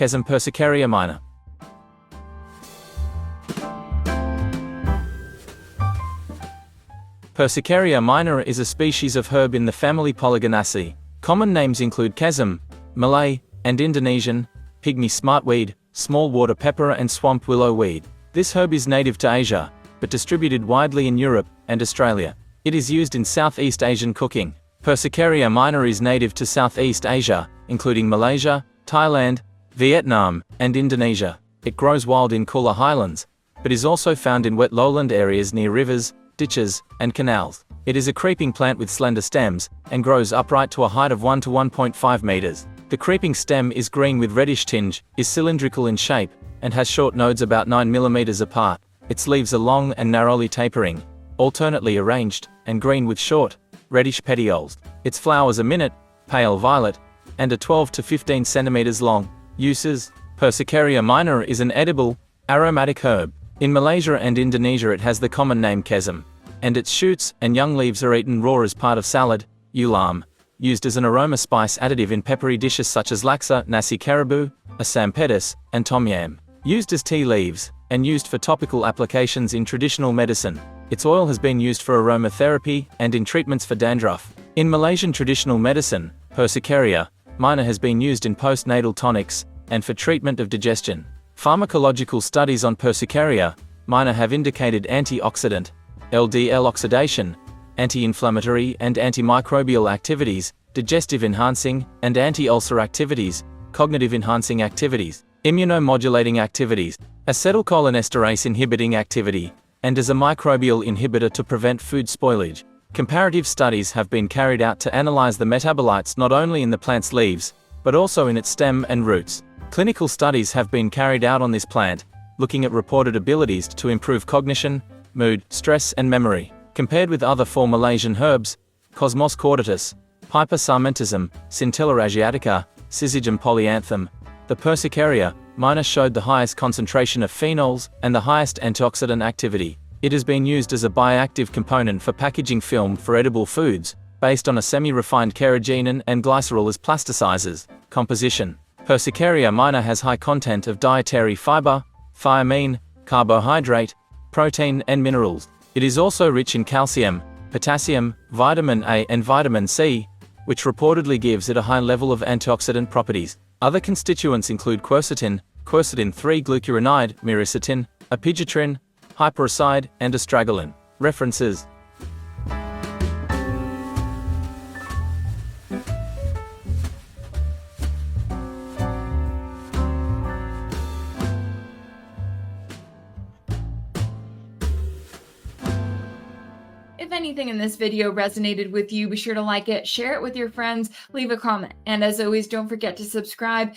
KESUM Persicaria minor. Persicaria minor is a species of herb in the family Polygonaceae. Common names include KESUM, Malay and Indonesian, pygmy smartweed, small water pepper and swamp willow weed. This herb is native to Asia, but distributed widely in Europe and Australia. It is used in Southeast Asian cooking. Persicaria minor is native to Southeast Asia, including Malaysia, Thailand, Vietnam, and Indonesia. It grows wild in cooler highlands, but is also found in wet lowland areas near rivers, ditches, and canals. It is a creeping plant with slender stems, and grows upright to a height of 1 to 1.5 meters. The creeping stem is green with reddish tinge, is cylindrical in shape, and has short nodes about 9 millimeters apart. Its leaves are long and narrowly tapering, alternately arranged, and green with short, reddish petioles. Its flowers are minute, pale violet, and are 12 to 15 centimeters long. Uses: Persicaria minor is an edible, aromatic herb. In Malaysia and Indonesia it has the common name KESUM, and its shoots and young leaves are eaten raw as part of salad, ulam, used as an aroma spice additive in peppery dishes such as laksa, nasi kerabu, asam pedas, and tom yam. Used as tea leaves, and used for topical applications in traditional medicine. Its oil has been used for aromatherapy and in treatments for dandruff. In Malaysian traditional medicine, Persicaria minor has been used in postnatal tonics and for treatment of digestion. Pharmacological studies on Persicaria minor have indicated antioxidant, LDL oxidation, anti-inflammatory and antimicrobial activities, digestive enhancing and anti-ulcer activities, cognitive enhancing activities, immunomodulating activities, acetylcholinesterase inhibiting activity, and as a microbial inhibitor to prevent food spoilage. Comparative studies have been carried out to analyze the metabolites not only in the plant's leaves, but also in its stem and roots. Clinical studies have been carried out on this plant, looking at reported abilities to improve cognition, mood, stress and memory. Compared with other 4 Malaysian herbs, Cosmos caudatus, Piper sarmentism, Scintilla asiatica, Syzygium polyanthum, the Persicaria minor showed the highest concentration of phenols and the highest antioxidant activity. It has been used as a bioactive component for packaging film for edible foods, based on a semi-refined carrageenan and glycerol as plasticizers. Composition: Persicaria minor has high content of dietary fiber, thiamine, carbohydrate, protein and minerals. It is also rich in calcium, potassium, vitamin A and vitamin C, which reportedly gives it a high level of antioxidant properties. Other constituents include quercetin, quercetin 3-glucuronide, myricetin, epigetrin, hyperoside, and astragalin. References: If anything in this video resonated with you, be sure to like it, share it with your friends, leave a comment, and as always, don't forget to subscribe.